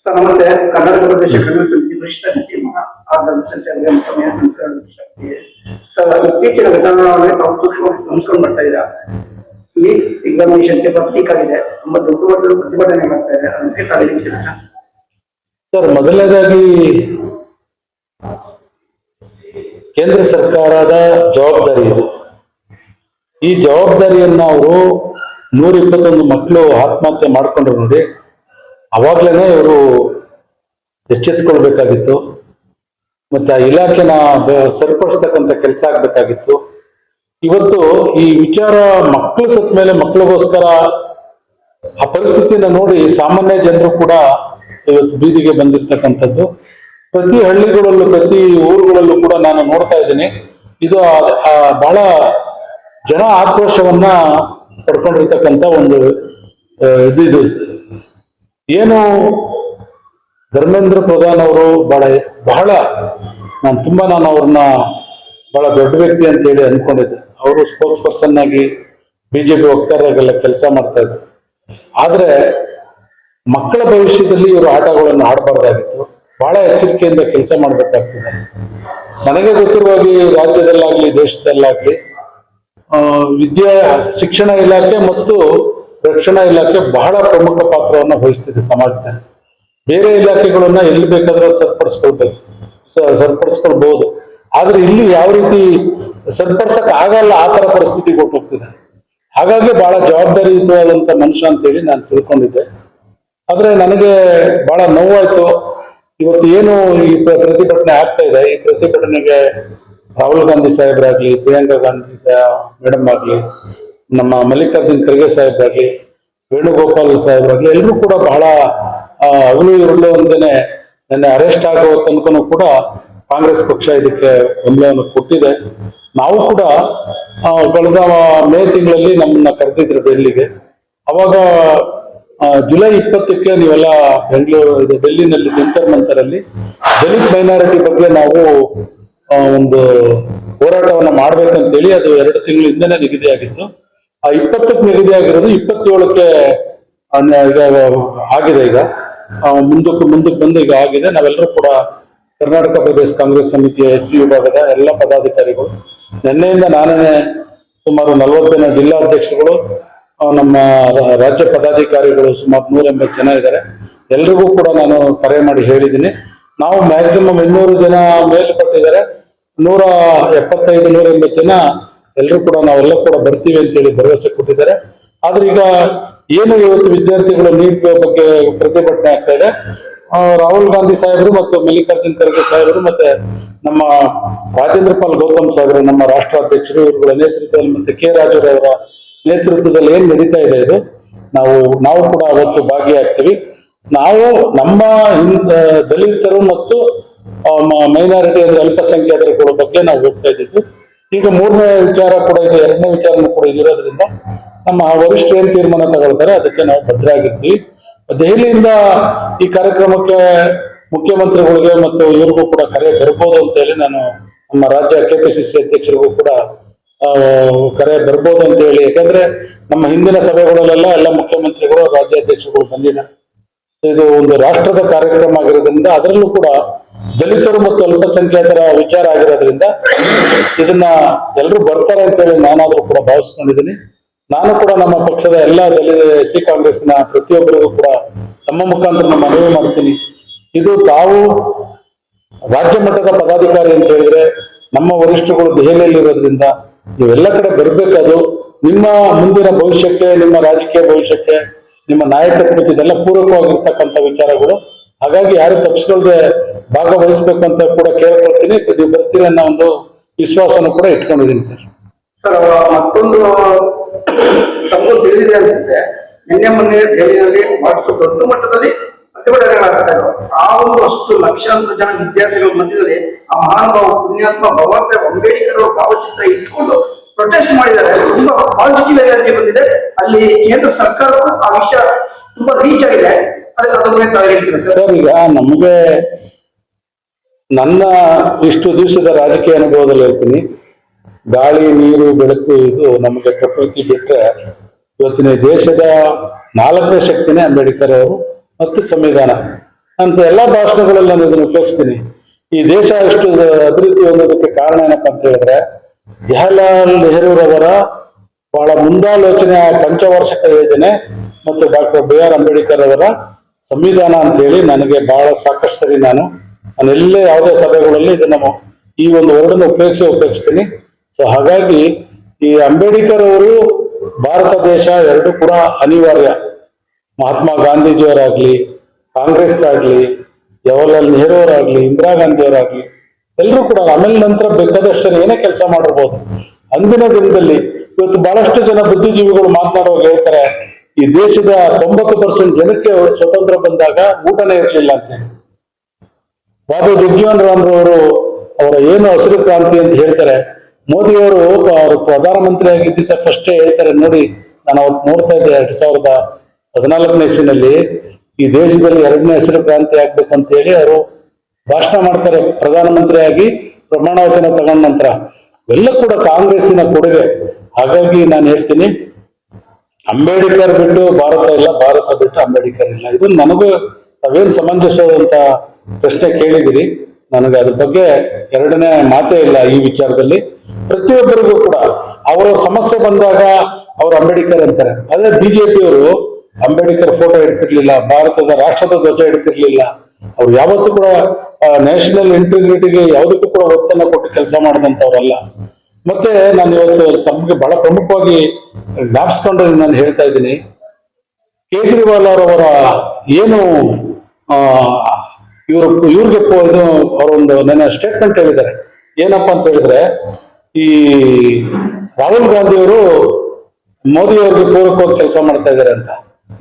Sir ನಮಸ್ತೆ. ಕರ್ನಾಟಕ ಪ್ರದೇಶ ಕನ್ನಡ ಸಮಿತಿ ವರಿಷ್ಠ ಸರ್ ಇತ್ತೀಚಿನ ಘಟನೆಗಳನ್ನೇ ತಾವು ಸೂಕ್ಷ್ಮವಾಗಿ ಗಮನಿಸ್ಕೊಂಡು ಬರ್ತಾ ಇದ್ದೀರಾ. ನೀಟ್ ಎಕ್ಸಾಮಿನೇಷನ್ ಪೇಪರ್ ಲೀಕ್ ಆಗಿದೆ, ತುಂಬಾ ದೊಡ್ಡ ಮಟ್ಟದ ಪ್ರತಿಭಟನೆ ಮಾಡ್ತಾ ಇದೆ, ಅದಕ್ಕೆ ತಾವು ಸರ್ ಮೊದಲನೇದಾಗಿ ಕೇಂದ್ರ ಸರ್ಕಾರದ ಜವಾಬ್ದಾರಿ ಇದು. ಈ ಜವಾಬ್ದಾರಿಯನ್ನು ಅವರು 121 ಮಕ್ಕಳು ಆತ್ಮಹತ್ಯೆ ಮಾಡ್ಕೊಂಡ್ರು ನೋಡಿ, ಅವಾಗ್ಲೇನೆ ಇವರು ಎಚ್ಚೆತ್ತುಕೊಳ್ಬೇಕಾಗಿತ್ತು. ಮತ್ತೆ ಆ ಇಲಾಖೆನ ಸರಿಪಡಿಸ್ತಕ್ಕಂಥ ಕೆಲಸ ಆಗ್ಬೇಕಾಗಿತ್ತು. ಇವತ್ತು ಈ ವಿಚಾರ ಮಕ್ಕಳು ಸತ್ತ ಮೇಲೆ ಮಕ್ಕಳಿಗೋಸ್ಕರ ಆ ಪರಿಸ್ಥಿತಿನ ನೋಡಿ ಸಾಮಾನ್ಯ ಜನರು ಕೂಡ ಇವತ್ತು ಬೀದಿಗೆ ಬಂದಿರ್ತಕ್ಕಂಥದ್ದು. ಪ್ರತಿ ಹಳ್ಳಿಗಳಲ್ಲೂ ಪ್ರತಿ ಊರುಗಳಲ್ಲೂ ಕೂಡ ನಾನು ನೋಡ್ತಾ ಇದ್ದೀನಿ. ಇದು ಬಹಳ ಜನ ಆಕ್ರೋಶವನ್ನ ಪಡ್ಕೊಂಡಿರ್ತಕ್ಕಂಥ ಒಂದು ಇದು. ಏನು ಧರ್ಮೇಂದ್ರ ಪ್ರಧಾನ್ ಅವರು ಬಹಳ ನಾನು ಅವ್ರನ್ನ ಬಹಳ ದೊಡ್ಡ ವ್ಯಕ್ತಿ ಅಂತ ಹೇಳಿ ಅನ್ಕೊಂಡಿದ್ದೆ. ಅವರು ಸ್ಪೋಕ್ಸ್ ಪರ್ಸನ್ ಆಗಿ ಬಿಜೆಪಿ ವಕ್ತಾರರಿಗೆಲ್ಲ ಕೆಲಸ ಮಾಡ್ತಾ ಇದ್ರು. ಆದ್ರೆ ಮಕ್ಕಳ ಭವಿಷ್ಯದಲ್ಲಿ ಇವರು ಆಟಗಳನ್ನು ಆಡಬಾರ್ದಾಗಿತ್ತು. ಬಹಳ ಎಚ್ಚರಿಕೆಯಿಂದ ಕೆಲಸ ಮಾಡ್ಬೇಕಾಗ್ತದೆ. ನನಗೆ ಗೊತ್ತಿರುವಾಗಿ ರಾಜ್ಯದಲ್ಲಾಗ್ಲಿ ದೇಶದಲ್ಲಾಗ್ಲಿ ಶಿಕ್ಷಣ ಇಲಾಖೆ ಮತ್ತು ರಕ್ಷಣಾ ಇಲಾಖೆ ಬಹಳ ಪ್ರಮುಖ ಪಾತ್ರವನ್ನು ವಹಿಸ್ತಿದೆ ಸಮಾಜದಲ್ಲಿ. ಬೇರೆ ಇಲಾಖೆಗಳನ್ನ ಎಲ್ಲಿ ಬೇಕಾದ್ರೂ ಸರಿಪಡಿಸ್ಕೊಳ್ಬಹುದು. ಆದ್ರೆ ಇಲ್ಲಿ ಯಾವ ರೀತಿ ಸರಿಪಡಿಸಕ್ ಆಗಲ್ಲ, ಆ ತರ ಪರಿಸ್ಥಿತಿ ಹೋಗ್ತಿದೆ. ಹಾಗಾಗಿ ಬಹಳ ಜವಾಬ್ದಾರಿಯುತವಾದಂತ ಮನುಷ್ಯ ಅಂತ ಹೇಳಿ ನಾನು ತಿಳ್ಕೊಂಡಿದ್ದೆ. ಆದ್ರೆ ನನಗೆ ಬಹಳ ನೋವಾಯ್ತು. ಇವತ್ತು ಏನು ಈ ಪ್ರತಿಭಟನೆ ಆಗ್ತಾ ಇದೆ, ಈ ಪ್ರತಿಭಟನೆಗೆ ರಾಹುಲ್ ಗಾಂಧಿ ಸಾಹೇಬ್ರಾಗ್ಲಿ, ಪ್ರಿಯಾಂಕಾ ಗಾಂಧಿ ಮೇಡಮ್ ಆಗ್ಲಿ, ನಮ್ಮ ಮಲ್ಲಿಕಾರ್ಜುನ್ ಖರ್ಗೆ ಸಾಹೇಬ್ರಾಗ್ಲಿ, ವೇಣುಗೋಪಾಲ್ ಸಾಹೇಬ್ರಾಗ್ಲಿ, ಎಲ್ಲರೂ ಕೂಡ ಬಹಳ ಹಗಲು ಇರಲು ಅಂದೇನೆ ನೆನ್ನೆ ಅರೆಸ್ಟ್ ಆಗುವ ತನಕನೂ ಕೂಡ ಕಾಂಗ್ರೆಸ್ ಪಕ್ಷ ಇದಕ್ಕೆ ಬೆಂಬಲವನ್ನು ಕೊಟ್ಟಿದೆ. ನಾವು ಕೂಡ ಕಳೆದ ಮೇ ತಿಂಗಳಲ್ಲಿ ನಮ್ಮನ್ನ ಕರೆದಿದ್ರು ಡೆಲ್ಲಿಗೆ. ಅವಾಗ ಜುಲೈ 20ಕ್ಕೆ ನೀವೆಲ್ಲ ಡೆಲ್ಲಿನಲ್ಲಿ ಜಂತರ್ ಮಂತರಲ್ಲಿ ದಲಿತ್ ಮೈನಾರಿಟಿ ಬಗ್ಗೆ ನಾವು ಒಂದು ಹೋರಾಟವನ್ನ ಮಾಡ್ಬೇಕಂತೇಳಿ ಅದು 2 ತಿಂಗಳ ಹಿಂದೆನೆ ನಿಗದಿಯಾಗಿತ್ತು. ಆ 20ಕ್ಕೆ ನಿಗದಿ ಆಗಿರೋದು 27ಕ್ಕೆ ಈಗ ಆಗಿದೆ. ಈಗ ಮುಂದಕ್ಕೆ ಬಂದು ಈಗ ಆಗಿದೆ. ನಾವೆಲ್ಲರೂ ಕೂಡ ಕರ್ನಾಟಕ ಪ್ರದೇಶ ಕಾಂಗ್ರೆಸ್ ಸಮಿತಿಯ SC ವಿಭಾಗದ ಎಲ್ಲ ಪದಾಧಿಕಾರಿಗಳು, ನಿನ್ನೆಯಿಂದ ನಾನೇ ಸುಮಾರು 40 ಜನ ಜಿಲ್ಲಾಧ್ಯಕ್ಷರುಗಳು, ನಮ್ಮ ರಾಜ್ಯ ಪದಾಧಿಕಾರಿಗಳು ಸುಮಾರು 180 ಜನ ಇದ್ದಾರೆ. ಎಲ್ರಿಗೂ ಕೂಡ ನಾನು ಕರೆ ಮಾಡಿ ಹೇಳಿದ್ದೀನಿ. ನಾವು ಮ್ಯಾಕ್ಸಿಮಮ್ 200 ಜನ ಮೇಲ್ಪಟ್ಟಿದ್ದಾರೆ, 175-180 ಜನ ಎಲ್ಲರೂ ಕೂಡ ನಾವೆಲ್ಲ ಕೂಡ ಬರ್ತೀವಿ ಅಂತೇಳಿ ಭರವಸೆ ಕೊಟ್ಟಿದ್ದಾರೆ. ಆದ್ರೆ ಈಗ ಏನು ಇವತ್ತು ವಿದ್ಯಾರ್ಥಿಗಳು ನೀಟ್ ಬಗ್ಗೆ ಪ್ರತಿಭಟನೆ ಆಗ್ತಾ ಇದೆ, ರಾಹುಲ್ ಗಾಂಧಿ ಸಾಹೇಬರು ಮತ್ತು ಮಲ್ಲಿಕಾರ್ಜುನ್ ಖರ್ಗೆ ಸಾಹೇಬರು ಮತ್ತೆ ನಮ್ಮ ರಾಜೇಂದ್ರ ಪಾಲ್ ಗೌತಮ್ ಸಾಹೇಬರು, ನಮ್ಮ ರಾಷ್ಟ್ರಾಧ್ಯಕ್ಷರು, ಇವುಗಳ ನೇತೃತ್ವದಲ್ಲಿ ಮತ್ತೆ ಕೆ ರಾಜುರವರ ನೇತೃತ್ವದಲ್ಲಿ ಏನ್ ನಡೀತಾ ಇದೆ ಇದು ನಾವು ಕೂಡ ಅವತ್ತು ಭಾಗಿಯಾಗ್ತೀವಿ. ನಾವು ನಮ್ಮ ದಲಿತರು ಮತ್ತು ಮೈನಾರಿಟಿ ಅಂದ್ರೆ ಅಲ್ಪಸಂಖ್ಯಾತರ ಬಗ್ಗೆ ನಾವು ಹೋಗ್ತಾ ಇದ್ದಿದ್ದು. ಈಗ 3ನೇ ವಿಚಾರ ಕೂಡ ಇದೆ, 2ನೇ ವಿಚಾರನೂ ಕೂಡ ಇರೋದ್ರಿಂದ ನಮ್ಮ ವರಿಷ್ಠರು ಏನ್ ತೀರ್ಮಾನ ತಗೊಳ್ತಾರೆ ಅದಕ್ಕೆ ನಾವು ಭದ್ರಾಗಿರ್ತೀವಿ. ದೆಹಲಿಯಿಂದ ಈ ಕಾರ್ಯಕ್ರಮಕ್ಕೆ ಮುಖ್ಯಮಂತ್ರಿಗಳಿಗೆ ಮತ್ತು ಇವ್ರಿಗೂ ಕೂಡ ಕರೆ ಬರ್ಬೋದು ಅಂತ ಹೇಳಿ ನಾನು ನಮ್ಮ ರಾಜ್ಯ KPCC ಅಧ್ಯಕ್ಷರಿಗೂ ಕೂಡ ಕರೆ ಬರ್ಬೋದು ಅಂತ ಹೇಳಿ, ಯಾಕಂದ್ರೆ ನಮ್ಮ ಹಿಂದಿನ ಸಭೆಗಳಲ್ಲೆಲ್ಲ ಎಲ್ಲ ಮುಖ್ಯಮಂತ್ರಿಗಳು ರಾಜ್ಯಾಧ್ಯಕ್ಷರುಗಳು ಬಂದಿದ್ದಾರೆ. ಇದು ಒಂದು ರಾಷ್ಟ್ರದ ಕಾರ್ಯಕ್ರಮ ಆಗಿರೋದ್ರಿಂದ ಅದರಲ್ಲೂ ಕೂಡ ದಲಿತರು ಮತ್ತು ಅಲ್ಪಸಂಖ್ಯಾತರ ವಿಚಾರ ಆಗಿರೋದ್ರಿಂದ ಇದನ್ನ ಎಲ್ಲರೂ ಬರ್ತಾರೆ ಅಂತ ಹೇಳಿ ನಾನಾದ್ರೂ ಕೂಡ ಭಾವಿಸ್ಕೊಂಡಿದ್ದೀನಿ. ನಾನು ಕೂಡ ನಮ್ಮ ಪಕ್ಷದ ಎಲ್ಲ SC ಕಾಂಗ್ರೆಸ್ನ ಪ್ರತಿಯೊಬ್ಬರಿಗೂ ಕೂಡ ತಮ್ಮ ಮುಖಾಂತರ ಮನವಿ ಮಾಡ್ತೀನಿ. ಇದು ತಾವು ರಾಜ್ಯ ಮಟ್ಟದ ಪದಾಧಿಕಾರಿ ಅಂತ ಹೇಳಿದ್ರೆ ನಮ್ಮ ವರಿಷ್ಠರುಗಳು ದೆಹಲಿಯಲ್ಲಿ ಇರೋದ್ರಿಂದ ನೀವೆಲ್ಲ ಕಡೆ ಬರ್ಬೇಕಾದ್ರು ನಿಮ್ಮ ಮುಂದಿನ ಭವಿಷ್ಯಕ್ಕೆ, ನಿಮ್ಮ ರಾಜಕೀಯ ಭವಿಷ್ಯಕ್ಕೆ, ನಿಮ್ಮ ನಾಯಕತ್ವಕ್ಕೆ ಇದೆಲ್ಲ ಪೂರಕವಾಗಿರ್ತಕ್ಕಂಥ ವಿಚಾರಗಳು. ಹಾಗಾಗಿ ಯಾರು ತಪ್ಪಿಸ್ಕೊಳ್ದೆ ಭಾಗವಹಿಸ್ಬೇಕು ಅಂತ ಕೂಡ ಕೇಳ್ಕೊಳ್ತೀನಿ. ನೀವು ಬರ್ತೀರಿ ಅನ್ನೋ ಒಂದು ವಿಶ್ವಾಸನೂ ಕೂಡ ಇಟ್ಕೊಂಡಿದ್ದೀನಿ ಸರ್. ಅವರ ಮತ್ತೊಂದು ತಪ್ಪು ತಿಳಿದಿದೆ ಅನಿಸುತ್ತೆ. ಮೊನ್ನೆ ದೆಹಲಿಯಲ್ಲಿ ಬಹಳಷ್ಟು ದೊಡ್ಡ ಮಟ್ಟದಲ್ಲಿ ಪ್ರತಿಭಟನೆಗಳಾಗ್ತಾ ಇದ್ದಾವೆ. ಆ ಒಂದು ಅಷ್ಟು ಲಕ್ಷಾಂತರ ಜನ ವಿದ್ಯಾರ್ಥಿಗಳ ಮಧ್ಯದಲ್ಲಿ ಆ ಮಹಾನುಭಾವ ಪುಣ್ಯಾತ್ಮ ಬಾಬಾ ಸಾಹೇಬ್ ಅಂಬೇಡ್ಕರ್ ಅವರ ಭಾವಚಿತ್ರ ಇಟ್ಕೊಂಡು ಪ್ರೊಟೆಸ್ಟ್ ಮಾಡಿದ್ದಾರೆ. ತುಂಬಾ ಪಾಸಿಟಿವ್ ಎನರ್ಜಿ ಬಂದಿದೆ. ಅಲ್ಲಿ ಕೇಂದ್ರ ಸರ್ಕಾರಕ್ಕೂ ಆ ವಿಷಯ ತುಂಬಾ ರೀಚ್ ಆಗಿದೆ. ಸರ್, ಈಗ ನಮಗೆ ನನ್ನ ಇಷ್ಟು ದಿವಸದ ರಾಜಕೀಯ ಅನುಭವದಲ್ಲಿ ಹೇಳ್ತೀನಿ, ಗಾಳಿ, ನೀರು, ಬೆಳಕು ಇದು ನಮಗೆ ಪ್ರಕೃತಿ ಬಿಟ್ಟರೆ ಇವತ್ತಿನ ದೇಶದ 4ನೇ ಶಕ್ತಿನೇ ಅಂಬೇಡ್ಕರ್ ಅವರು ಮತ್ತು ಸಂವಿಧಾನ. ನಾನು ಎಲ್ಲಾ ಭಾಷಣಗಳಲ್ಲಿ ನಾನು ಇದನ್ನು ಉಪಯೋಗಿಸ್ತೀನಿ. ಈ ದೇಶ ಇಷ್ಟು ಅಭಿವೃದ್ಧಿ ಹೊಂದೋದಕ್ಕೆ ಕಾರಣ ಏನಪ್ಪಾ ಅಂತ ಹೇಳಿದ್ರೆ ಜವಾಹರ್ಲಾಲ್ ನೆಹರೂರವರ ಬಹಳ ಮುಂದಾಲೋಚನೆಯ ಪಂಚವಾರ್ಷಿಕ ಯೋಜನೆ ಮತ್ತು ಡಾಕ್ಟರ್ BR ಅಂಬೇಡ್ಕರ್ ಅವರ ಸಂವಿಧಾನ ಅಂತ ಹೇಳಿ ನನಗೆ ಬಹಳ ಸಾಕಷ್ಟು ಸರಿ ನಾನೆಲ್ಲೇ ಯಾವುದೇ ಸಭೆಗಳಲ್ಲಿ ಇದನ್ನ ಈ ಒಂದು ವರ್ಡನ್ನು ಉಪಯೋಗಿಸ್ತೀನಿ. ಸೊ ಹಾಗಾಗಿ ಈ ಅಂಬೇಡ್ಕರ್ ಅವರು ಭಾರತ ದೇಶ ಎರಡು ಕೂಡ ಅನಿವಾರ್ಯ. ಮಹಾತ್ಮ ಗಾಂಧೀಜಿಯವರಾಗ್ಲಿ, ಕಾಂಗ್ರೆಸ್ ಆಗ್ಲಿ, ಜವಾಹರ್ಲಾಲ್ ನೆಹರು ಅವರಾಗ್ಲಿ, ಇಂದಿರಾ ಗಾಂಧಿ ಅವರಾಗ್ಲಿ, ಎಲ್ಲರೂ ಕೂಡ ಆಮೇಲೆ ನಂತರ ಬೇಕಾದಷ್ಟು ಏನೇ ಕೆಲಸ ಮಾಡಿರ್ಬೋದು. ಅಂದಿನ ದಿನದಲ್ಲಿ ಇವತ್ತು ಬಹಳಷ್ಟು ಜನ ಬುದ್ಧಿಜೀವಿಗಳು ಮಾತನಾಡುವಾಗ ಹೇಳ್ತಾರೆ, ಈ ದೇಶದ 90% ಜನಕ್ಕೆ ಸ್ವತಂತ್ರ ಬಂದಾಗ ಊಟನೇ ಇರಲಿಲ್ಲ ಅಂತ ಹೇಳಿ. ಬಾಬು ಜಗಜೀವನ್ ರಾಮ್ ಅವರು ಅವರ ಏನು ಹಸಿರು ಕ್ರಾಂತಿ ಅಂತ ಹೇಳ್ತಾರೆ. ಮೋದಿಯವರು ಅವರು ಪ್ರಧಾನಮಂತ್ರಿ ಆಗಿದ್ದ ದಿವಸ ಫಸ್ಟ್ ಹೇಳ್ತಾರೆ, ನೋಡಿ ನಾನು ಅವತ್ತು ನೋಡ್ತಾ ಇದ್ದೆ 2014ನೇ ಇಸ್ವಿನಲ್ಲಿ ಈ ದೇಶದಲ್ಲಿ 2ನೇ ಹಸಿರು ಕ್ರಾಂತಿ ಆಗ್ಬೇಕು ಅಂತ ಹೇಳಿ ಅವರು ಭಾಷಣ ಮಾಡ್ತಾರೆ ಪ್ರಧಾನಮಂತ್ರಿ ಆಗಿ ಪ್ರಮಾಣ ವಚನ ತಗೊಂಡ ನಂತರ. ಎಲ್ಲ ಕೂಡ ಕಾಂಗ್ರೆಸ್ಸಿನ ಕೊಡುಗೆ. ಹಾಗಾಗಿ ನಾನು ಹೇಳ್ತೀನಿ, ಅಂಬೇಡ್ಕರ್ ಬಿಟ್ಟು ಭಾರತ ಇಲ್ಲ, ಭಾರತ ಬಿಟ್ಟು ಅಂಬೇಡ್ಕರ್ ಇಲ್ಲ. ಇದು ನನಗೂ ತಾವೇನು ಸಮಂಜಸವಾದಂತ ಪ್ರಶ್ನೆ ಕೇಳಿದಿರಿ. ನನಗೆ ಅದ್ರ ಬಗ್ಗೆ ಎರಡನೇ ಮಾತೇ ಇಲ್ಲ ಈ ವಿಚಾರದಲ್ಲಿ. ಪ್ರತಿಯೊಬ್ಬರಿಗೂ ಕೂಡ ಅವರ ಸಮಸ್ಯೆ ಬಂದಾಗ ಅವರು ಅಂಬೇಡ್ಕರ್ ಅಂತಾರೆ. ಅದೇ ಬಿಜೆಪಿಯವರು ಅಂಬೇಡ್ಕರ್ ಫೋಟೋ ಇಡ್ತಿರ್ಲಿಲ್ಲ, ಭಾರತದ ರಾಷ್ಟ್ರದ ಧ್ವಜ ಇಡ್ತಿರ್ಲಿಲ್ಲ. ಅವ್ರು ಯಾವತ್ತೂ ಕೂಡ ನ್ಯಾಷನಲ್ ಇಂಟಿಗ್ರಿಟಿಗೆ ಯಾವುದಕ್ಕೂ ಕೂಡ ಒತ್ತನ್ನು ಕೊಟ್ಟು ಕೆಲಸ ಮಾಡಿದಂಥವ್ರಲ್ಲ. ಮತ್ತೆ ನಾನು ಇವತ್ತು ತಮಗೆ ಬಹಳ ಪ್ರಮುಖವಾಗಿ ಜ್ಞಾಪಿಸ್ಕೊಂಡು ನಾನು ಹೇಳ್ತಾ ಇದ್ದೀನಿ, ಕೇಜ್ರಿವಾಲ್ ಅವರ ಏನು ಇವ್ರಿಗೆ ಇದು ಅವರೊಂದು ನನ್ನ ಸ್ಟೇಟ್ಮೆಂಟ್ ಹೇಳಿದ್ದಾರೆ. ಏನಪ್ಪಾ ಅಂತ ಹೇಳಿದ್ರೆ, ಈ ರಾಹುಲ್ ಗಾಂಧಿ ಅವರು ಮೋದಿ ಅವರಿಗೆ ಪೂರಕವಾಗಿ ಕೆಲಸ ಮಾಡ್ತಾ ಇದ್ದಾರೆ ಅಂತ.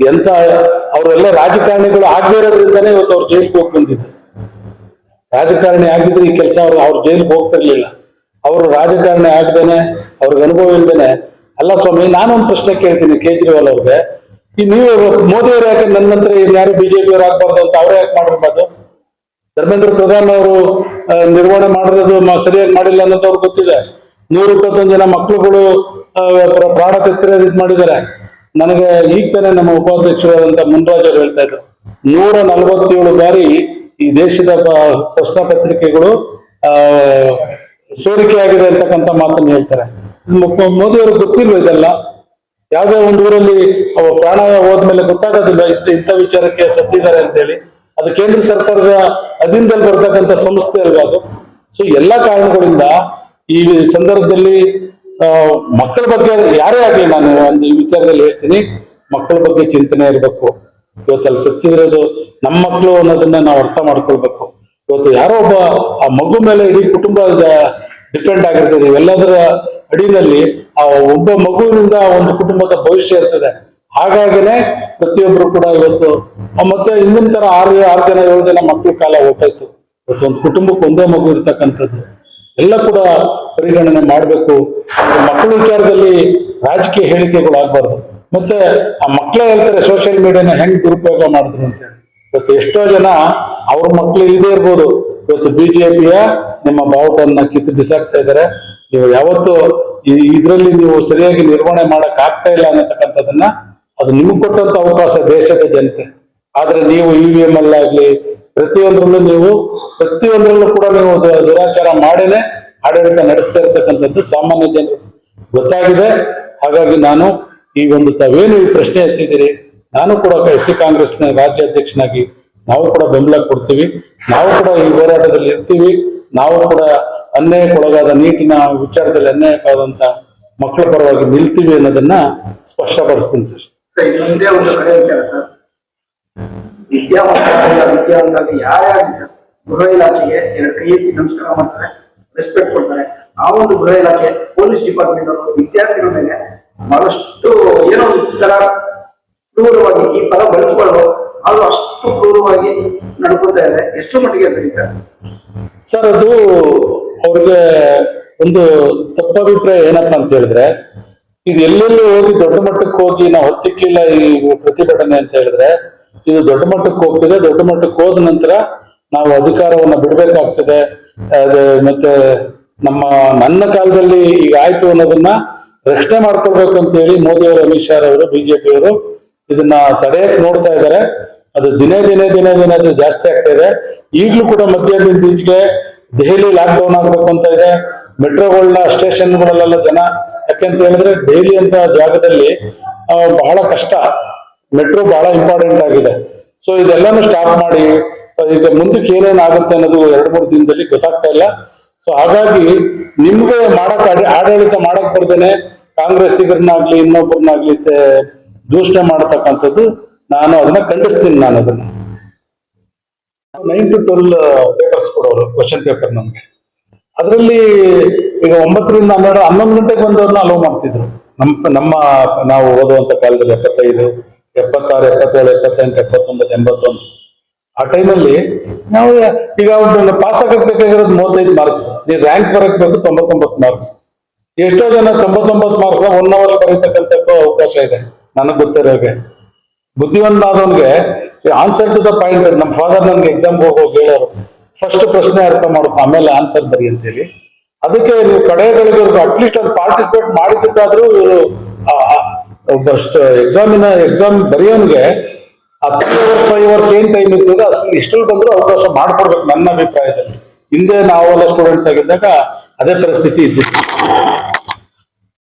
ಎಂತ ಅವರೆಲ್ಲ ರಾಜಕಾರಣಿಗಳು ಆಗದೇ ಇರೋದ್ರಿಂದಾನೇ ಇವತ್ತು ಅವ್ರು ಜೈಲಿಗೆ ಹೋಗಿ ಬಂದಿದ್ದು. ರಾಜಕಾರಣಿ ಆಗಿದ್ರೆ ಈ ಕೆಲಸ ಅವ್ರು ಜೈಲಿಗೆ ಹೋಗ್ತಿರ್ಲಿಲ್ಲ. ಅವರು ರಾಜಕಾರಣಿ ಆಗ್ದೇನೆ, ಅವ್ರಿಗೆ ಅನುಭವ ಇಲ್ದೇನೆ. ಅಲ್ಲ ಸ್ವಾಮಿ, ನಾನೊಂದು ಪ್ರಶ್ನೆ ಕೇಳ್ತೀನಿ ಕೇಜ್ರಿವಾಲ್ ಅವ್ರಿಗೆ, ಈ ನೀವು ಮೋದಿ ಅವ್ರು ಯಾಕೆ ನನ್ನ ನಂತರ ಯಾರು ಬಿಜೆಪಿ ಅವ್ರು ಆಗ್ಬಾರ್ದು ಅಂತ ಅವ್ರೇ ಯಾಕೆ ಮಾಡಿರ್ಬಾರ್ದು? ಧರ್ಮೇಂದ್ರ ಪ್ರಧಾನ್ ಅವರು ನಿರ್ವಹಣೆ ಮಾಡಿರೋದು ಸರಿಯಾಗಿ ಮಾಡಿಲ್ಲ ಅನ್ನೋದು ಅವ್ರಿಗೆ ಗೊತ್ತಿದೆ. 121 ಜನ ಮಕ್ಕಳುಗಳು ಪ್ರಾಣ ತೆತ್ತಿರೋದು ಇದು ಮಾಡಿದ್ದಾರೆ. ನನಗೆ ಈಗ ತಾನೇ ನಮ್ಮ ಉಪಾಧ್ಯಕ್ಷರಾದಂತ ಮುನ್ರಾಜ್ ಅವರು ಹೇಳ್ತಾ ಇದ್ರು, 147 ಬಾರಿ ಈ ದೇಶದ ಪ್ರಶ್ನೆ ಪತ್ರಿಕೆಗಳು ಸೋರಿಕೆ ಆಗಿದೆ ಅಂತಕ್ಕಂಥ ಮಾತನ್ನು ಹೇಳ್ತಾರೆ. ಮೋದಿ ಅವ್ರಿಗೆ ಗೊತ್ತಿಲ್ವ ಇದೆಲ್ಲ? ಯಾವ್ದೋ ಒಂದು ಊರಲ್ಲಿ ಪ್ರಾಣ ಹೋದ್ಮೇಲೆ ಗೊತ್ತಾಗೋದಿಲ್ಲ ಇಂಥ ವಿಚಾರಕ್ಕೆ ಸತ್ತಿದ್ದಾರೆ ಅಂತ ಹೇಳಿ. ಅದು ಕೇಂದ್ರ ಸರ್ಕಾರದ ಅಧೀನದಲ್ಲಿ ಬರ್ತಕ್ಕಂಥ ಸಂಸ್ಥೆ ಅಲ್ವಾ ಅದು. ಸೊ ಎಲ್ಲಾ ಕಾರಣಗಳಿಂದ ಈ ಸಂದರ್ಭದಲ್ಲಿ ಮಕ್ಕಳ ಬಗ್ಗೆ ಯಾರೇ ಆಗ್ಲಿ, ನಾನು ಒಂದು ಈ ವಿಚಾರದಲ್ಲಿ ಹೇಳ್ತೀನಿ, ಮಕ್ಕಳ ಬಗ್ಗೆ ಚಿಂತನೆ ಇರಬೇಕು. ಇವತ್ತಲ್ಲಿ ಸತ್ತಿರೋದು ನಮ್ಮ ಮಕ್ಕಳು ಅನ್ನೋದನ್ನ ನಾವು ಅರ್ಥ ಮಾಡ್ಕೊಳ್ಬೇಕು. ಇವತ್ತು ಯಾರೋ ಒಬ್ಬ ಆ ಮಗು ಮೇಲೆ ಇಡೀ ಕುಟುಂಬ ಡಿಪೆಂಡ್ ಆಗಿರ್ತದೆ. ಇವೆಲ್ಲದರ ಅಡಿನಲ್ಲಿ ಆ ಒಬ್ಬ ಮಗುವಿನಿಂದ ಒಂದು ಕುಟುಂಬದ ಭವಿಷ್ಯ ಇರ್ತದೆ. ಹಾಗಾಗಿನೇ ಪ್ರತಿಯೊಬ್ರು ಕೂಡ ಇವತ್ತು ಮತ್ತೆ ಹಿಂದಿನ ತರ 6 ಜನ 7 ಜನ ಮಕ್ಕಳ ಕಾಲ ಹೋಗ್ತಾಯಿತ್ತು. ಇವತ್ತು ಒಂದು ಕುಟುಂಬಕ್ಕೆ ಒಂದೇ ಮಗು ಇರ್ತಕ್ಕಂಥದ್ದು ಎಲ್ಲ ಕೂಡ ಪರಿಗಣನೆ ಮಾಡಬೇಕು. ಮಕ್ಕಳ ವಿಚಾರದಲ್ಲಿ ರಾಜಕೀಯ ಹೇಳಿಕೆಗಳು ಆಗ್ಬಾರ್ದು. ಮತ್ತೆ ಆ ಮಕ್ಕಳೇ ಹೇಳ್ತಾರೆ ಸೋಷಿಯಲ್ ಮೀಡಿಯಾನ ಹೆಂಗ್ ದುರುಪಯೋಗ ಮಾಡಿದ್ರು ಅಂತ ಹೇಳಿ. ಇವತ್ತು ಎಷ್ಟೋ ಜನ ಅವ್ರ ಮಕ್ಳು ಇಲ್ಲದೆ ಇರ್ಬೋದು, ಇವತ್ತು ಬಿಜೆಪಿಯ ನಿಮ್ಮ ಬಾವುಟನ್ನ ಕಿತ್ತು ಬಿಸಾಕ್ತಾ ಇದ್ದಾರೆ. ನೀವು ಯಾವತ್ತು ಇದ್ರಲ್ಲಿ ನೀವು ಸರಿಯಾಗಿ ನಿರ್ವಹಣೆ ಮಾಡಕ್ ಆಗ್ತಾ ಇಲ್ಲ ಅನ್ನತಕ್ಕಂಥದ್ದನ್ನ, ಅದು ನಿಮ್ಗೆ ಕೊಟ್ಟಂತ ಅವಕಾಶ ದೇಶದ ಜನತೆ. ಆದ್ರೆ ನೀವು EVM ಅಲ್ಲಾಗ್ಲಿ ಪ್ರತಿಯೊಂದರಲ್ಲೂ ಕೂಡ ನೀವು ದುರಾಚಾರ ಮಾಡೇನೆ ಆಡಳಿತ ನಡೆಸ್ತಾ ಇರ್ತಕ್ಕಂಥದ್ದು ಸಾಮಾನ್ಯ ಜನರು ಗೊತ್ತಾಗಿದೆ. ಹಾಗಾಗಿ ನಾನು ಈ ಒಂದು ತಾವೇನು ಈ ಪ್ರಶ್ನೆ ಎತ್ತಿದ್ದೀರಿ, ನಾನು ಕೂಡ SC ಕಾಂಗ್ರೆಸ್ನ ರಾಜ್ಯಾಧ್ಯಕ್ಷನಾಗಿ ನಾವು ಕೂಡ ಬೆಂಬಲ ಕೊಡ್ತೀವಿ. ನಾವು ಕೂಡ ಈ ಹೋರಾಟದಲ್ಲಿ ಇರ್ತೀವಿ. ನಾವು ಕೂಡ ಅನ್ಯಾಯಕ್ಕೊಳಗಾದ ನೀಟಿನ ವಿಚಾರದಲ್ಲಿ ಅನ್ಯಾಯಕ್ಕಾದಂತ ಮಕ್ಕಳ ಪರವಾಗಿ ನಿಲ್ತೀವಿ ಅನ್ನೋದನ್ನ ಸ್ಪಷ್ಟಪಡಿಸ್ತೀನಿ ಸರ್. ಇನ್ನೊಂದೇ ಒಂದು ಕಡೆ ವಿಚಾರ ಸರ್, ವಿದ್ಯಾವಂತರಾಗಿ ಯಾರ್ಯಾಗಲಿ ಸರ್ ಗೃಹ ಇಲಾಖೆಗೆ 2 ಕೈ ಎತ್ತಿ ನಮಸ್ಕಾರ ಮಾಡ್ತಾರೆ, ರೆಸ್ಪೆಕ್ಟ್ ಕೊಡ್ತಾರೆ. ಆ ಒಂದು ಗೃಹ ಇಲಾಖೆ, ಪೊಲೀಸ್ ಡಿಪಾರ್ಟ್ಮೆಂಟ್ ಅವರು ವಿದ್ಯಾರ್ಥಿಗಳ ಮೇಲೆ ಬಹಳಷ್ಟು ಏನೋ ತರ ಕ್ರೂರವಾಗಿ, ಈ ಪದ ಬಳಸ್ಕೊಳ್ಳೋ ಅದು ಅಷ್ಟು ಕ್ರೂರವಾಗಿ ನಡ್ಕೊತಾ ಇದೆ. ಎಷ್ಟು ಮಟ್ಟಿಗೆ ಸರಿ ಸರ್? ಸರ್, ಅದು ಅವ್ರಿಗೆ ಒಂದು ತಪ್ಪಭಿಪ್ರಾಯ ಏನಪ್ಪಾ ಅಂತ ಹೇಳಿದ್ರೆ, ಇದು ಎಲ್ಲೆಲ್ಲೂ ಹೋಗಿ ದೊಡ್ಡ ಮಟ್ಟಕ್ಕೆ ಹೋಗಿ ನಾವು ಹತ್ತಿಕ್ಲಿಲ್ಲ ಈ ಪ್ರತಿಭಟನೆ ಅಂತ ಹೇಳಿದ್ರೆ, ಇದು ದೊಡ್ಡ ಮಟ್ಟಕ್ಕೆ ಹೋಗ್ತದೆ. ದೊಡ್ಡ ಮಟ್ಟಕ್ಕೆ ಹೋದ ನಂತರ ನಾವು ಅಧಿಕಾರವನ್ನ ಬಿಡ್ಬೇಕಾಗ್ತದೆ. ಮತ್ತೆ ನನ್ನ ಕಾಲದಲ್ಲಿ ಈಗ ಆಯ್ತು ಅನ್ನೋದನ್ನ ರಕ್ಷಣೆ ಮಾಡ್ಕೊಳ್ಬೇಕು ಅಂತ ಹೇಳಿ ಮೋದಿ ಅವರು, ಅಮಿತ್ ಶಾ ಅವರು, ಬಿಜೆಪಿ ಅವರು ಇದನ್ನ ತಡೆಯಕ್ಕೆ ನೋಡ್ತಾ ಇದ್ದಾರೆ. ಅದು ದಿನೇ ಅದು ಜಾಸ್ತಿ ಆಗ್ತಾ ಇದೆ. ಈಗಲೂ ಕೂಡ ಮಧ್ಯಾಹ್ನದಿಂದ ಈಚೆಗೆ ದೆಹಲಿ ಲಾಕ್ ಡೌನ್ ಆಗ್ಬೇಕು ಅಂತ ಇದೆ. ಮೆಟ್ರೋಗಳನ್ನ ಸ್ಟೇಷನ್ಗಳಲ್ಲೆಲ್ಲ ಜನ, ಯಾಕೆಂತ ಹೇಳಿದ್ರೆ ದೆಹಲಿ ಅಂತ ಜಾಗದಲ್ಲಿ ಬಹಳ ಕಷ್ಟ. ಮೆಟ್ರೋ ಬಹಳ ಇಂಪಾರ್ಟೆಂಟ್ ಆಗಿದೆ. ಸೊ ಇದೆಲ್ಲಾನು ಸ್ಟಾಪ್ ಮಾಡಿ ಈಗ ಮುಂದಕ್ಕೆ ಏನೇನ್ ಆಗುತ್ತೆ ಅನ್ನೋದು 2-3 ದಿನದಲ್ಲಿ ಗೊತ್ತಾಗ್ತಾ ಇಲ್ಲ. ಸೊ ಹಾಗಾಗಿ ನಿಮ್ಗೆ ಆಡಳಿತ ಮಾಡಕ್ ಬರ್ದೇನೆ ಕಾಂಗ್ರೆಸ್ಸಿಗರನ್ನಾಗ್ಲಿ ಇನ್ನೊಬ್ಬರನ್ನಾಗ್ಲಿ ದೂಷಣೆ ಮಾಡತಕ್ಕಂಥದ್ದು ನಾನು ಅದನ್ನ ಖಂಡಿಸ್ತೀನಿ. ನಾನು ಅದನ್ನ 9 to 12 ಪೇಪರ್ಸ್ ಕೊಡೋರು, ಕ್ವಶನ್ ಪೇಪರ್ ನಮ್ಗೆ. ಅದರಲ್ಲಿ ಈಗ 9ರಿಂದ 12, 11 ಗಂಟೆಗೆ ಬಂದವ್ರನ್ನ ಅಲೋ ಮಾಡ್ತಿದ್ರು. ನಾವು ಓದುವಂತ ಕಾಲದಲ್ಲಿ 75, 76, 77, 78, 79, 81 ಆ ಟೈಮಲ್ಲಿ ನಾವು ಈಗ ಪಾಸ್ ಆಗಕ್ ಬೇಕಾಗಿರೋದು 35 ಮಾರ್ಕ್ಸ್. ನೀವು ರ್ಯಾಂಕ್ ಬರಕ್ ಬೇಕು 99 ಮಾರ್ಕ್ಸ್. ಎಷ್ಟೋ ಜನ 99 ಮಾರ್ಕ್ಸ್ 1 ಅವರ್ ಬರೀತಕ್ಕಂಥ ಅವಕಾಶ ಇದೆ. ನನಗ್ ಗೊತ್ತಿರೋಗೆ ಬುದ್ಧಿವಂತ ಆದವನ್ಗೆ ಆನ್ಸರ್ ಟು ದ ಪಾಯಿಂಟ್. ನಮ್ಮ ಫಾದರ್ ನನ್ಗೆ ಎಕ್ಸಾಮ್ ಹೋಗೋಗಿ ಹೇಳೋರು, ಫಸ್ಟ್ ಪ್ರಶ್ನೆ ಅರ್ಥ ಮಾಡ್ಕೊ ಆಮೇಲೆ ಆನ್ಸರ್ ಬರಿ ಅಂತೇಳಿ. ಅದಕ್ಕೆ ನೀವು ಕಡೆಗಳಿವರೆಗೂ ಅಟ್ಲೀಸ್ಟ್ ಅವ್ರು ಪಾರ್ಟಿಸಿಪೇಟ್ ಮಾಡಿದ್ದಕ್ಕಾದ್ರೂ ಇವರು ಎಕ್ಸಾಮ್ ಬರೆಯೋನ್ಗೆ 10 hours 5 hours ಏನ್ ಟೈಮ್ ಇರ್ತದೆ ಅಷ್ಟು ಇಷ್ಟಲ್ಲಿ ಬಂದ್ರು ಅವಕಾಶ ಮಾಡ್ಕೊಡ್ಬೇಕು ನನ್ನ ಅಭಿಪ್ರಾಯದಲ್ಲಿ. ಹಿಂದೆ ನಾವೆಲ್ಲ ಸ್ಟೂಡೆಂಟ್ಸ್ ಆಗಿದ್ದಾಗ ಅದೇ ಪರಿಸ್ಥಿತಿ ಇದ್ದಿತ್ತು.